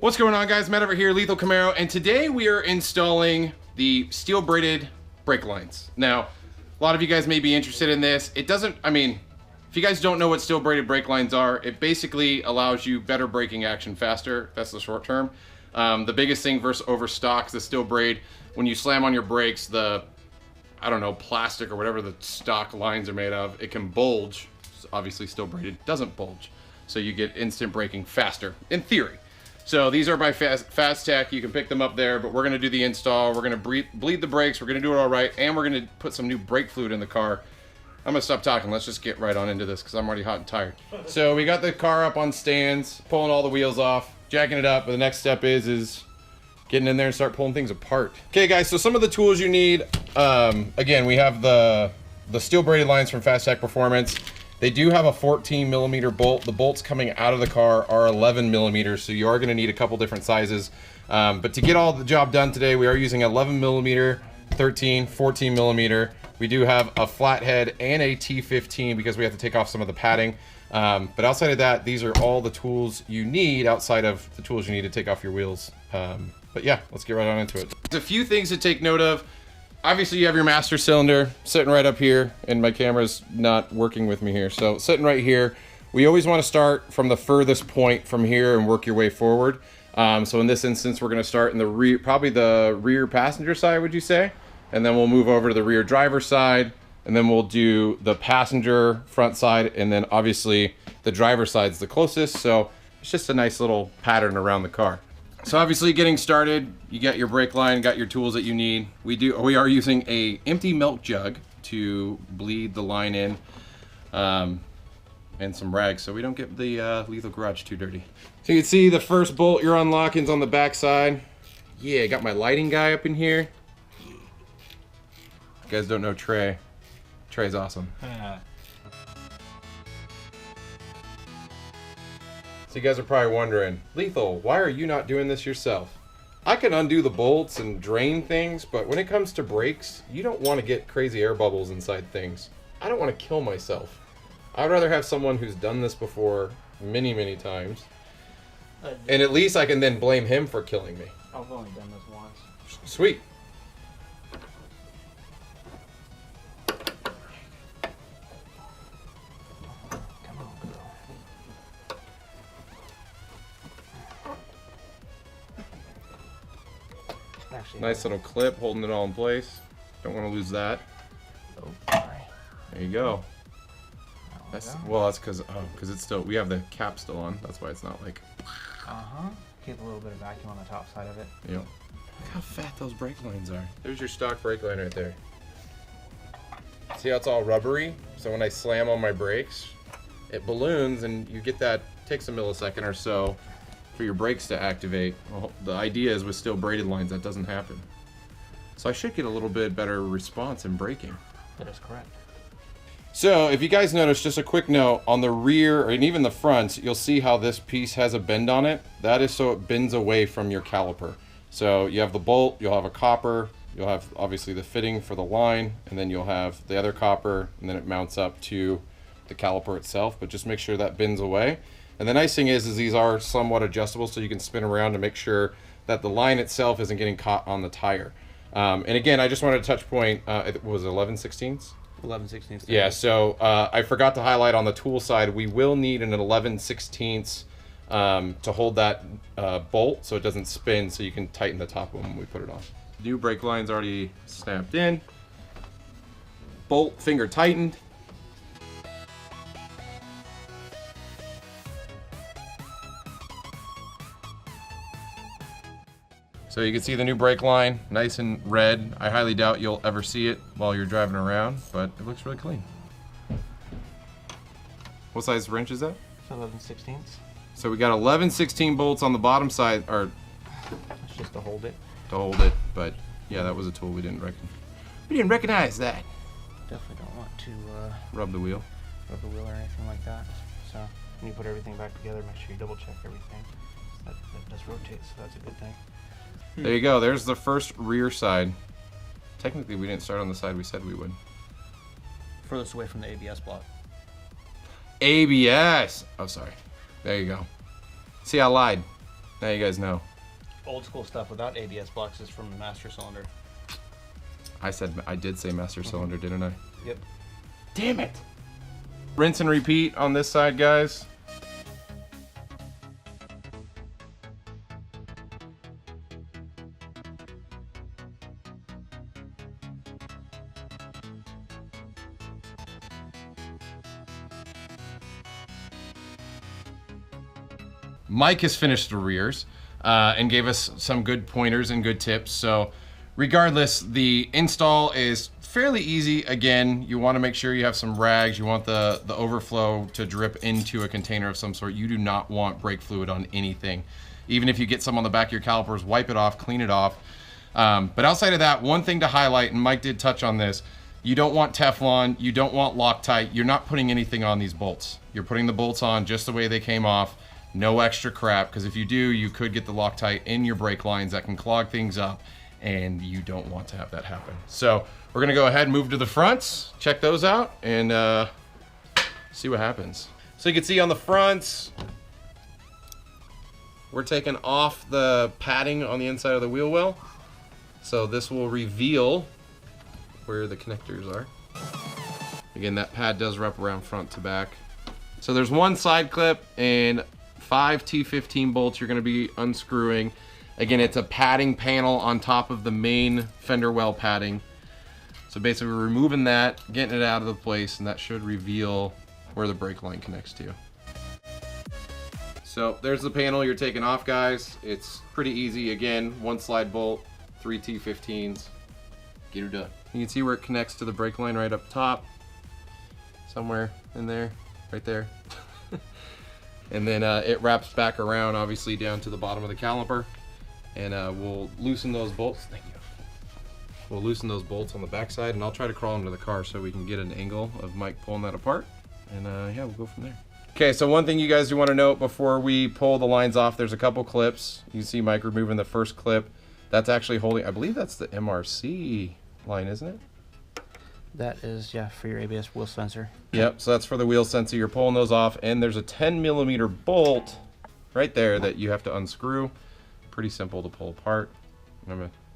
What's going on, guys? Matt over here, Lethal Camaro, and today we are installing the steel braided brake lines. Now, a lot of you guys may be interested in this. It doesn't, I mean, if you guys don't know what steel braided brake lines are, it basically allows you better braking action faster. That's the short term. The biggest thing versus over stock is the steel braid. When you slam on your brakes, the, I don't know, plastic or whatever the stock lines are made of, it can bulge. Obviously, steel braided doesn't bulge. So you get instant braking faster, in theory. So these are by Phastek. You can pick them up there, but we're gonna do the install. We're gonna bleed the brakes. We're gonna do it all right, and we're gonna put some new brake fluid in the car. I'm gonna stop talking. Let's just get right on into this because I'm already hot and tired. So we got the car up on stands, pulling all the wheels off, jacking it up. But the next step is getting in there and start pulling things apart. Okay, guys. So some of the tools you need. Again, we have the steel braided lines from Phastek Performance. They do have a 14mm bolt. The bolts coming out of the car are 11mm, so you are going to need a couple different sizes. But to get all the job done today, we are using 11mm, 13, 14mm. We do have a flathead and a T15 because we have to take off some of the padding. But outside of that, these are all the tools you need outside of the tools you need to take off your wheels. But yeah, let's get right on into it. There's a few things to take note of. Obviously, you have your master cylinder sitting right up here, and my camera's not working with me here. So sitting right here, we always want to start from the furthest point from here and work your way forward. So in this instance, we're going to start in the rear, probably the rear passenger side, would you say? And then we'll move over to the rear driver side, and then we'll do the passenger front side, and then obviously the driver side's the closest. So it's just a nice little pattern around the car. So obviously, getting started, you got your brake line, got your tools that you need. We are using a empty milk jug to bleed the line in, and some rags so we don't get the Lethal Garage too dirty. So you can see the first bolt you're unlocking is on the back side. Yeah, got my lighting guy up in here. You guys don't know Trey. Trey's awesome. So you guys are probably wondering, Lethal, why are you not doing this yourself? I can undo the bolts and drain things, but when it comes to brakes, you don't want to get crazy air bubbles inside things. I don't want to kill myself. I'd rather have someone who's done this before many, many times. And at least I can then blame him for killing me. I've only done this once. Sweet. Nice little clip holding it all in place. Don't want to lose that. Oh, sorry. There you go. That's because it's still, we have the cap still on. That's why it's not like. Keep a little bit of vacuum on the top side of it. Yep. Look how fat those brake lines are. There's your stock brake line right there. See how it's all rubbery? So when I slam on my brakes, it balloons, and you get that. Takes a millisecond or so for your brakes to activate. Well, the idea is with steel braided lines that doesn't happen. So I should get a little bit better response in braking. That is correct. So if you guys notice, just a quick note, on the rear and even the front, you'll see how this piece has a bend on it. That is so it bends away from your caliper. So you have the bolt, you'll have a copper, you'll have obviously the fitting for the line, and then you'll have the other copper, and then it mounts up to the caliper itself, but just make sure that bends away. And the nice thing is these are somewhat adjustable, so you can spin around to make sure that the line itself isn't getting caught on the tire. And again, I just wanted to touch point, it was 11/16? 11/16. Yeah, so I forgot to highlight on the tool side, we will need an 11/16 to hold that bolt so it doesn't spin, so you can tighten the top of them when we put it on. New brake line's already snapped in. Bolt finger tightened. So you can see the new brake line, nice and red. I highly doubt you'll ever see it while you're driving around, but it looks really clean. What size wrench is that? 11/16. So we got 11/16 bolts on the bottom side, or That's just to hold it. to hold it, but yeah, that was a tool we didn't recognize that. Definitely don't want to Rub the wheel. rub the wheel or anything like that. So when you put everything back together, make sure you double check everything. That does rotate, so that's a good thing. There you go, there's the first rear side. Technically we didn't start on the side we said we would. Furthest away from the ABS block. ABS! Oh, sorry. There you go. See, I lied. Now you guys know. Old school stuff without ABS blocks is from the master cylinder. I did say master cylinder, didn't I? Yep. Damn it. Rinse and repeat on this side, guys. Mike has finished the rears and gave us some good pointers and good tips. So regardless, the install is fairly easy. Again, you want to make sure you have some rags. You want the overflow to drip into a container of some sort. You do not want brake fluid on anything. Even if you get some on the back of your calipers, wipe it off, clean it off. But outside of that, one thing to highlight, and Mike did touch on this, you don't want Teflon, you don't want Loctite. You're not putting anything on these bolts. You're putting the bolts on just the way they came off. No extra crap, because if you do, you could get the Loctite in your brake lines that can clog things up, and you don't want to have that happen. So we're gonna go ahead and move to the fronts, check those out, and see what happens. So you can see on the fronts, we're taking off the padding on the inside of the wheel well. So this will reveal where the connectors are. Again, that pad does wrap around front to back. So there's one side clip and 5 T15 bolts you're gonna be unscrewing. Again, it's a padding panel on top of the main fender well padding. So basically we're removing that, getting it out of the place, and that should reveal where the brake line connects to. So there's the panel you're taking off, guys. It's pretty easy. Again, one slide bolt, 3 T15s, get her done. You can see where it connects to the brake line right up top. Somewhere in there, right there. And then it wraps back around, obviously, down to the bottom of the caliper. And we'll loosen those bolts. Thank you. We'll loosen those bolts on the backside, and I'll try to crawl into the car so we can get an angle of Mike pulling that apart. And yeah, we'll go from there. Okay, so one thing you guys do want to note before we pull the lines off, there's a couple clips. You see Mike removing the first clip. That's actually holding, I believe that's the MRC line, isn't it? That is, yeah, for your ABS wheel sensor. Yep, so that's for the wheel sensor. You're pulling those off, and there's a 10mm bolt right there that you have to unscrew. Pretty simple to pull apart.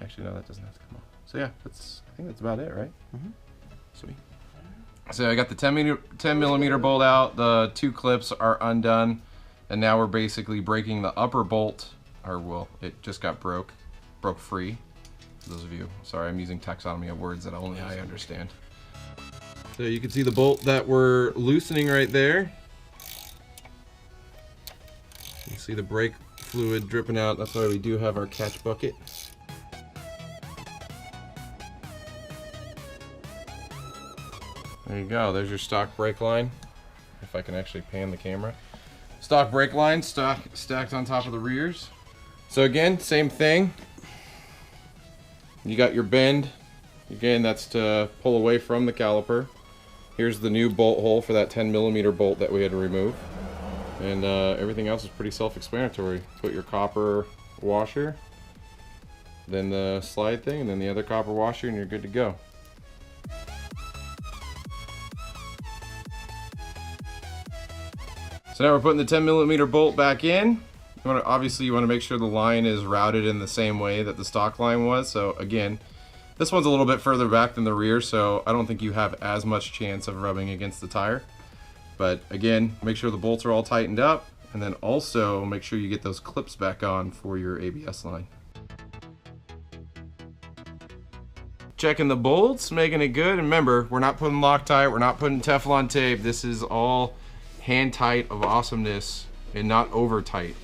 Actually, no, that doesn't have to come off. So yeah, I think that's about it, right? Mm-hmm. Sweet. So I got the 10mm bolt out. The 2 clips are undone, and now we're basically breaking the upper bolt. Or well, it just got broke free. For those of you, sorry, I'm using taxonomy of words that only I understand. So you can see the bolt that we're loosening right there. You can see the brake fluid dripping out. That's why we do have our catch bucket. There you go, there's your stock brake line. If I can actually pan the camera. Stock brake line, stacked on top of the rears. So again, same thing. You got your bend. Again, that's to pull away from the caliper. Here's the new bolt hole for that 10mm bolt that we had to remove. And everything else is pretty self-explanatory. Put your copper washer, then the slide thing, and then the other copper washer, and you're good to go. So now we're putting the 10mm bolt back in. Obviously you want to make sure the line is routed in the same way that the stock line was. So again, this one's a little bit further back than the rear, so I don't think you have as much chance of rubbing against the tire. But again, make sure the bolts are all tightened up, and then also make sure you get those clips back on for your ABS line. Checking the bolts, making it good. And remember, we're not putting Loctite, we're not putting Teflon tape. This is all hand tight of awesomeness and not over tight.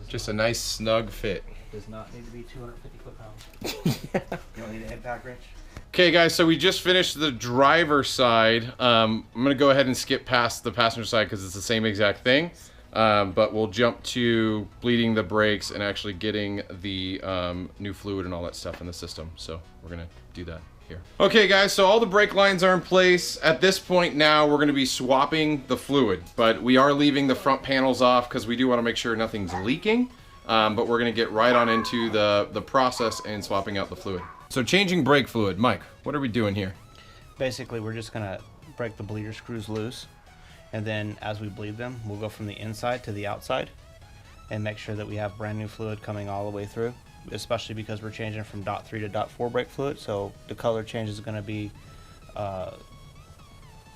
Just a nice snug fit. Does not need to be 250 foot-pounds. You don't need an impact wrench. Okay guys, so we just finished the driver's side. I'm gonna go ahead and skip past the passenger side because it's the same exact thing. But we'll jump to bleeding the brakes and actually getting the new fluid and all that stuff in the system. So we're gonna do that here. Okay guys, so all the brake lines are in place. At this point now, we're gonna be swapping the fluid, but we are leaving the front panels off because we do wanna make sure nothing's leaking. But we're gonna get right on into the process and swapping out the fluid. So changing brake fluid. Mike, what are we doing here? Basically, we're just gonna break the bleeder screws loose, and then as we bleed them, we'll go from the inside to the outside, and make sure that we have brand new fluid coming all the way through, especially because we're changing from .3 to .4 brake fluid, so the color change is going to be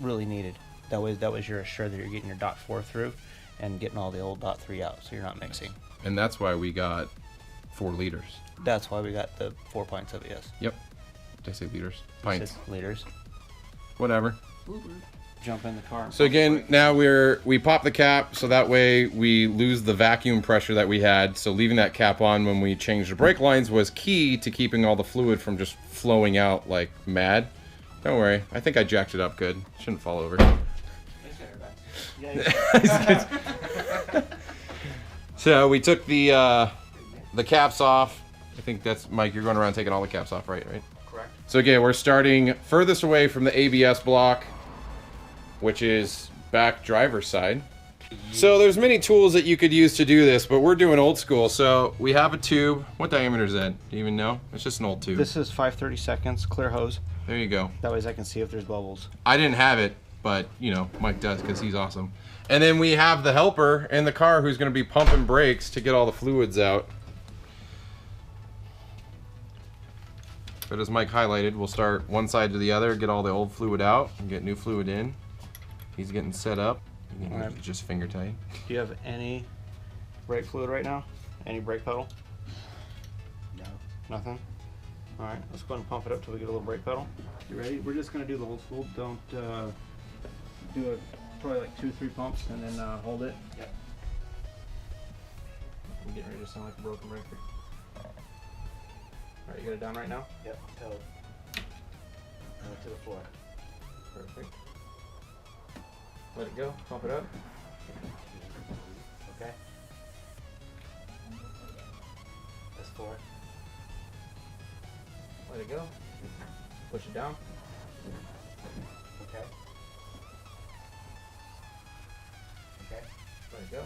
really needed. That way you're assured that you're getting your .4 through and getting all the old .3 out, so you're not mixing. And that's why we got 4 liters. That's why we got the 4 pints of it, yes. Yep. Did I say liters? Pints. Liters. Whatever. Jump in the car. So again, now we pop the cap so that way we lose the vacuum pressure that we had. So leaving that cap on when we changed the brake lines was key to keeping all the fluid from just flowing out like mad. Don't worry, I think I jacked it up good. Shouldn't fall over. So we took the caps off. I think that's Mike. You're going around taking all the caps off, right? Correct. So again, we're starting furthest away from the ABS block, which is back driver's side. So there's many tools that you could use to do this, but we're doing old school. So we have a tube. What diameter is that? Do you even know? It's just an old tube. This is 5/32 clear hose. There you go. That way I can see if there's bubbles. I didn't have it, but you know, Mike does because he's awesome. And then we have the helper in the car who's going to be pumping brakes to get all the fluids out. But as Mike highlighted, we'll start one side to the other, get all the old fluid out, and get new fluid in. He's getting set up. Right. Just finger tight. Do you have any brake fluid right now? Any brake pedal? No. Nothing? Alright, let's go ahead and pump it up till we get a little brake pedal. You ready? We're just going to do the old school. Don't do it probably like 2-3 pumps and then hold it. Yep. I'm getting ready to sound like a broken breaker. Alright, you got it down right now? Yep. Tell it. To the floor. Perfect. Let it go. Pump it up. Okay. That's 4. Let it go. Push it down. Okay. Okay. Let it go.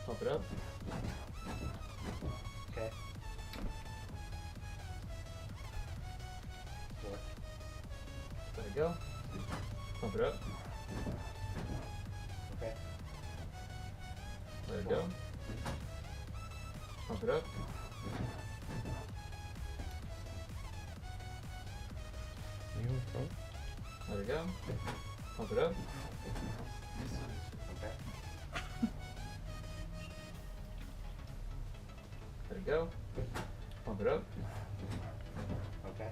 Pump it up. Okay. 4. Let it go. Pump it up. Okay. Let it go. Pump it up. Let it go. Pump it up. Okay. Let it go. Pump it up. Okay.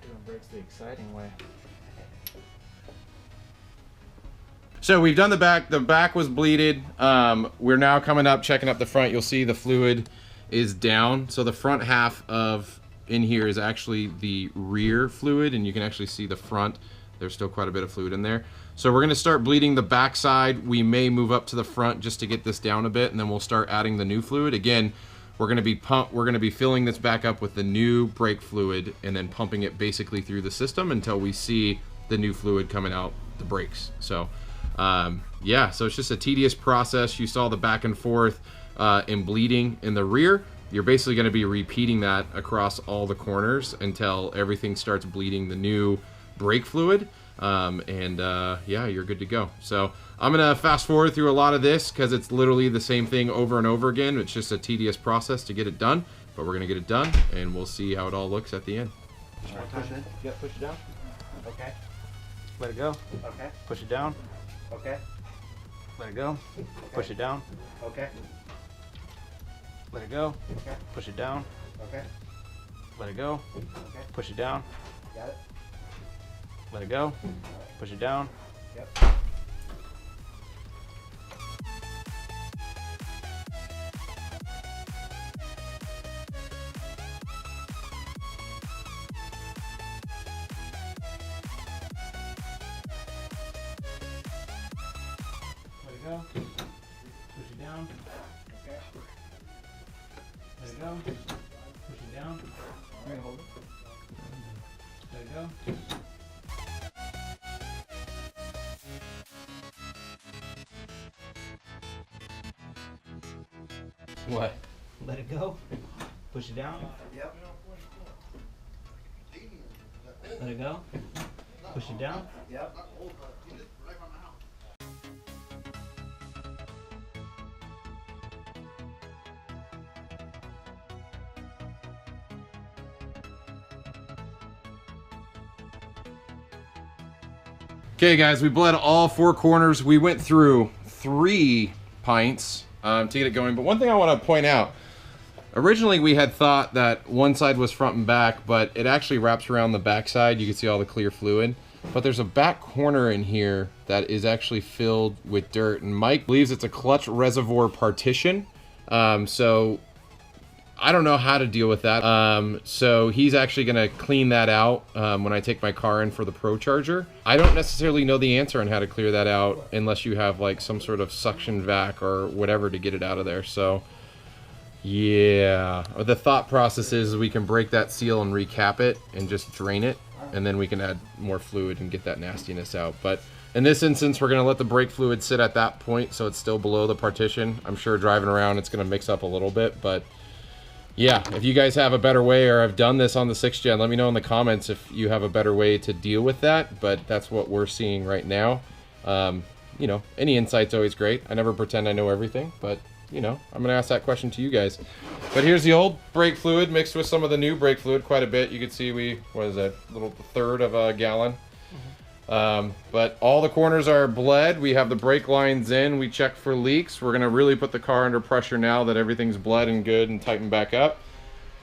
Doing brakes the exciting way. So we've done the back. The back was bleeded. We're now coming up, checking up the front. You'll see the fluid is down. So the front half of in here is actually the rear fluid, and you can actually see the front. There's still quite a bit of fluid in there. So we're going to start bleeding the back side. We may move up to the front just to get this down a bit, and then we'll start adding the new fluid. Again, we're going to be filling this back up with the new brake fluid and then pumping it basically through the system until we see the new fluid coming out the brakes. So yeah, so it's just a tedious process. You saw the back and forth in bleeding in the rear. You're basically going to be repeating that across all the corners until everything starts bleeding the new brake fluid. Yeah, you're good to go. So I'm going to fast forward through a lot of this because it's literally the same thing over and over again. It's just a tedious process to get it done, but we're going to get it done and we'll see how it all looks at the end. One more time then. Yep, push it down. Okay. Let it go. Okay. Push it down. Okay. Let it go. Push it down. Okay. Let it go. Okay. Push it down. Okay. Let it go. Okay. Push it down. Got it. Let it go. Push it down. Yep. Let it go. Push it down. Okay. Let it go. Push it down. I'm gonna hold it. Let it go. What? Let it go. Push it down. Yep. Let it go. Push it down. Yep. Okay guys, we bled all 4 corners. We went through 3 pints to get it going. But one thing I want to point out, originally we had thought that one side was front and back, but it actually wraps around the back side. You can see all the clear fluid. But there's a back corner in here that is actually filled with dirt. And Mike believes it's a clutch reservoir partition. So I don't know how to deal with that. So he's actually gonna clean that out when I take my car in for the Pro Charger. I don't necessarily know the answer on how to clear that out unless you have like some sort of suction vac or whatever to get it out of there. So yeah, the thought process is we can break that seal and recap it and just drain it, and then we can add more fluid and get that nastiness out. But in this instance, we're gonna let the brake fluid sit at that point so it's still below the partition. I'm sure driving around it's gonna mix up a little bit, but yeah, if you guys have a better way or have done this on the 6th gen, let me know in the comments if you have a better way to deal with that, but that's what we're seeing right now. You know, any insight's always great. I never pretend I know everything, but you know, I'm gonna ask that question to you guys. But here's the old brake fluid mixed with some of the new brake fluid, quite a bit. You can see what is that, little 1/3 of a gallon. But all the corners are bled. We have the brake lines in. We check for leaks. We're gonna really put the car under pressure now that everything's bled and good and tightened back up,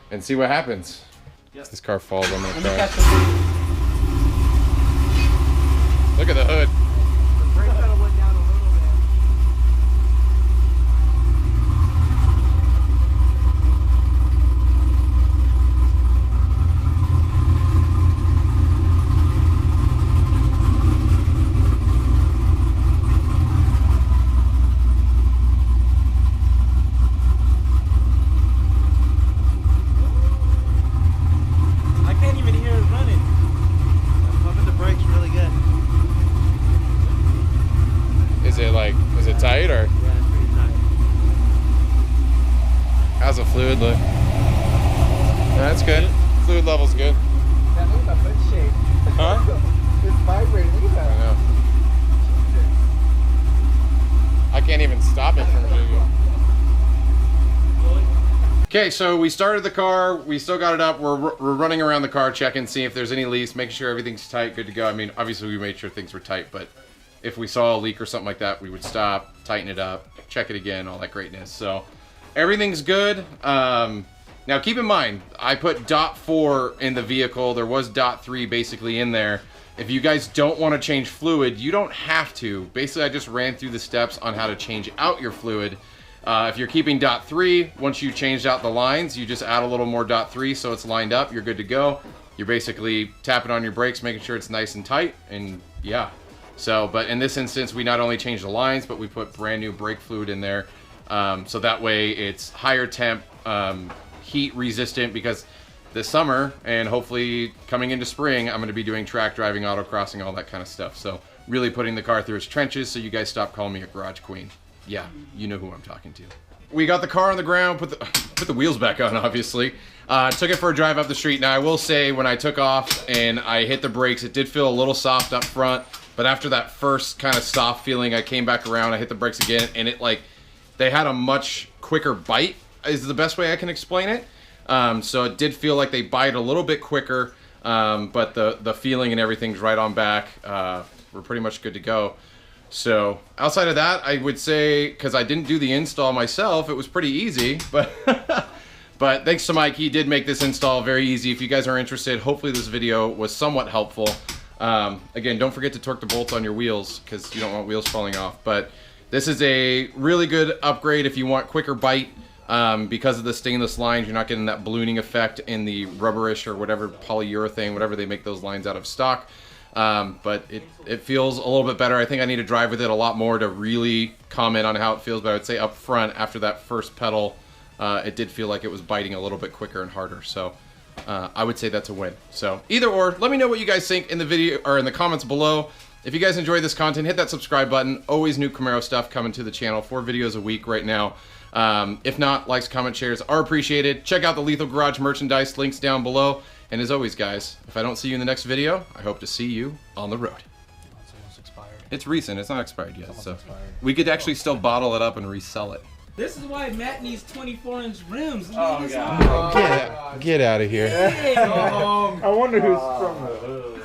and see what happens. Yep. This car falls on my car. Look at the hood. The brake pedal went down a little bit. Is it tight or? Yeah, it's pretty tight. How's the fluid look? Yeah, that's good. Fluid level's good. That looks a foot shape. Huh? It's vibrating. Look at that. I know. I can't even stop it from moving. Okay, so we started the car. We still got it up. We're running around the car, checking, seeing if there's any leaks, making sure everything's tight, good to go. I mean, obviously we made sure things were tight, but if we saw a leak or something like that, we would stop, tighten it up, check it again, all that greatness. So everything's good. Now keep in mind, I put .4 in the vehicle. There was .3 basically in there. If you guys don't want to change fluid, you don't have to. Basically, I just ran through the steps on how to change out your fluid. If you're keeping .3, once you changed out the lines, you just add a little more .3 so it's lined up, you're good to go. You're basically tapping on your brakes, making sure it's nice and tight, and yeah. So, but in this instance, we not only changed the lines, but we put brand new brake fluid in there. So that way it's higher temp, heat resistant, because this summer and hopefully coming into spring, I'm going to be doing track driving, autocrossing, all that kind of stuff. So really putting the car through its trenches so you guys stop calling me a garage queen. Yeah, you know who I'm talking to. We got the car on the ground, put the wheels back on, obviously. Took it for a drive up the street. Now I will say, when I took off and I hit the brakes, it did feel a little soft up front. But after that first kind of soft feeling, I came back around, I hit the brakes again, and it they had a much quicker bite, is the best way I can explain it. So it did feel like they bite a little bit quicker, but the feeling and everything's right on back. We're pretty much good to go. So outside of that, I would say, because I didn't do the install myself, it was pretty easy, but but thanks to Mike, he did make this install very easy. If you guys are interested, hopefully this video was somewhat helpful. Again, don't forget to torque the bolts on your wheels because you don't want wheels falling off. But this is a really good upgrade if you want quicker bite. Because of the stainless lines, you're not getting that ballooning effect in the rubberish or whatever polyurethane, whatever they make those lines out of stock. But it feels a little bit better. I think I need to drive with it a lot more to really comment on how it feels, but I would say up front, after that first pedal, it did feel like it was biting a little bit quicker and harder. So I would say that's a win. So either or, let me know what you guys think in the video or in the comments below. If you guys enjoy this content, hit that subscribe button. Always new Camaro stuff coming to the channel, 4 videos a week right now. If not, likes, comments, shares are appreciated. Check out the Lethal Garage merchandise, links down below. And as always, guys, if I don't see you in the next video, I hope to see you on the road. It's almost expired. It's recent. It's not expired yet. So expired. we could actually still bottle it up and resell it. This is why Matt needs 24-inch rims. Oh, Look at God. this Get out of here. Hey. I wonder who's from the hood.